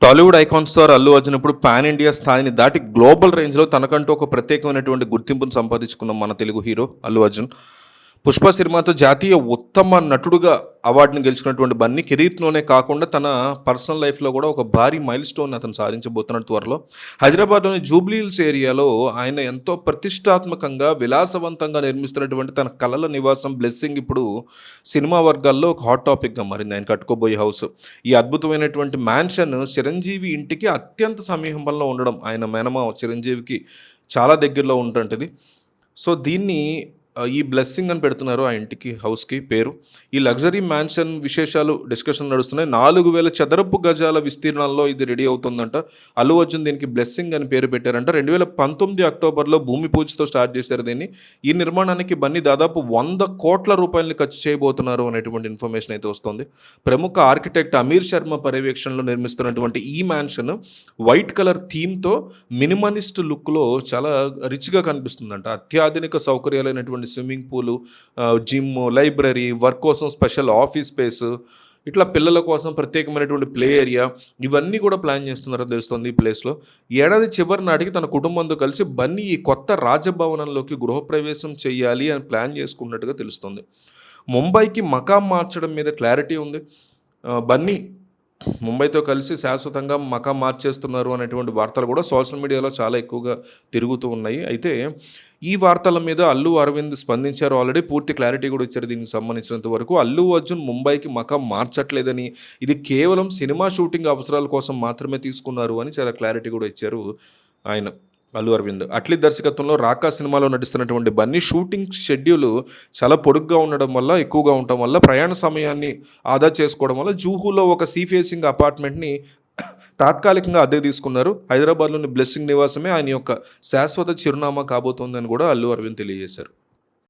Tollywood icon star Allu Arjun ఇప్పుడు pan India స్థాయిని దాటి గ్లోబల్ రేంజ్‌లో తనకంటూ ఒక ప్రత్యేకమైనటువంటి గుర్తింపును సంపాదించుకున్న మన తెలుగు హీరో అల్లు అర్జున్. 'పుష్ప' సినిమాతో జాతీయ ఉత్తమ నటుడుగా అవార్డుని గెలుచుకున్నటువంటి బన్నీ కెరీర్‌లోనే కాకుండా తన పర్సనల్ లైఫ్‌లో కూడా ఒక భారీ మైల్‌స్టోన్ అతను సాధించబోతున్నాడు త్వరలో. హైదరాబాద్‌లోని జూబ్లీ హిల్స్ ఏరియాలో ఆయన ఎంతో ప్రతిష్టాత్మకంగా, విలాసవంతంగా నిర్మిస్తున్నటువంటి తన కలల నివాసం 'బ్లెస్సింగ్' ఇప్పుడు సినిమా వర్గాల్లో ఒక హాట్ టాపిక్‌గా మారింది. ఆయన కట్టుకోబోయే హౌస్. ఈ అద్భుతమైనటువంటి మ్యాన్షన్ చిరంజీవి ఇంటికి అత్యంత సమీపంలో ఉండడం, ఆయన మేనమామ చిరంజీవికి చాలా దగ్గరలో ఉంటుంటది. సో, దీన్ని ఈ బ్లెస్సింగ్ అని పెడుతున్నారు ఆ ఇంటికి, హౌస్‌కి పేరు. ఈ లగ్జరీ మ్యాన్షన్ విశేషాలు డిస్కషన్ నడుస్తున్నాయి. 4000 చదరపు గజాల విస్తీర్ణంలో ఇది రెడీ అవుతుందంట. అల్లు అర్జున్ దీనికి బ్లెస్సింగ్ అని పేరు పెట్టారంట. 2019 అక్టోబర్‌లో భూమి పూజతో స్టార్ట్ చేశారు దీన్ని. ఈ నిర్మాణానికి బన్నీ దాదాపు 100 కోట్ల రూపాయలని ఖర్చు చేయబోతున్నారు అనేటువంటి ఇన్ఫర్మేషన్ అయితే వస్తోంది. ప్రముఖ ఆర్కిటెక్ట్ అమీర్ శర్మ పర్యవేక్షణలో నిర్మిస్తున్నటువంటి ఈ మ్యాన్షన్ వైట్ కలర్ థీమ్‌తో మినిమలిస్ట్ లుక్‌లో చాలా రిచ్‌గా కనిపిస్తుందంట. అత్యాధునిక సౌకర్యాలైనటువంటి swimming pool, gym, library, work కోసం స్పెషల్ ఆఫీస్ స్పేసు, ఇట్లా పిల్లల కోసం ప్రత్యేకమైనటువంటి ప్లే ఏరియా, ఇవన్నీ కూడా ప్లాన్ చేస్తున్నారని తెలుస్తుంది ఈ ప్లేస్‌లో. ఈ ఏడాది చివరి నాటికి తన కుటుంబంతో కలిసి బన్నీ ఈ కొత్త రాజభవనంలోకి గృహప్రవేశం చేయాలి అని ప్లాన్ చేసుకున్నట్టుగా తెలుస్తుంది. ముంబైకి మకాం మార్చడం మీద క్లారిటీ ఉంది. బన్నీ ముంబైతో కలిసి శాశ్వతంగా మకాం మార్చేస్తున్నారు అనేటువంటి వార్తలు కూడా సోషల్ మీడియాలో చాలా ఎక్కువగా తిరుగుతూ ఉన్నాయి. అయితే ఈ వార్తల మీద అల్లు అరవింద్ స్పందించారు ఆల్రెడీ. పూర్తి క్లారిటీ కూడా ఇచ్చారు దీనికి సంబంధించినంత వరకు. అల్లు అర్జున్ ముంబైకి మకాం మార్చట్లేదని, ఇది కేవలం సినిమా షూటింగ్ అవసరాల కోసం మాత్రమే తీసుకున్నారు అని చాలా క్లారిటీ కూడా ఇచ్చారు ఆయన, అల్లు అరవింద్. అట్లీ దర్శకత్వంలో 'రాకా' సినిమాలో నటిస్తున్నటువంటి బన్నీ షూటింగ్ షెడ్యూల్ చాలా పొడుగ్గా ఉండడం వల్ల, ఎక్కువగా ఉండటం వల్ల, ప్రయాణ సమయాన్ని ఆదా చేసుకోవడం వల్ల జూహులో ఒక సీ ఫేసింగ్ అపార్ట్మెంట్‌ని తాత్కాలికంగా అద్దెకు తీసుకున్నారు. హైదరాబాద్‌లోని బ్లెస్సింగ్ నివాసమే ఆయన యొక్క శాశ్వత చిరునామా కాబోతోందని కూడా అల్లు అరవింద్ తెలియజేశారు.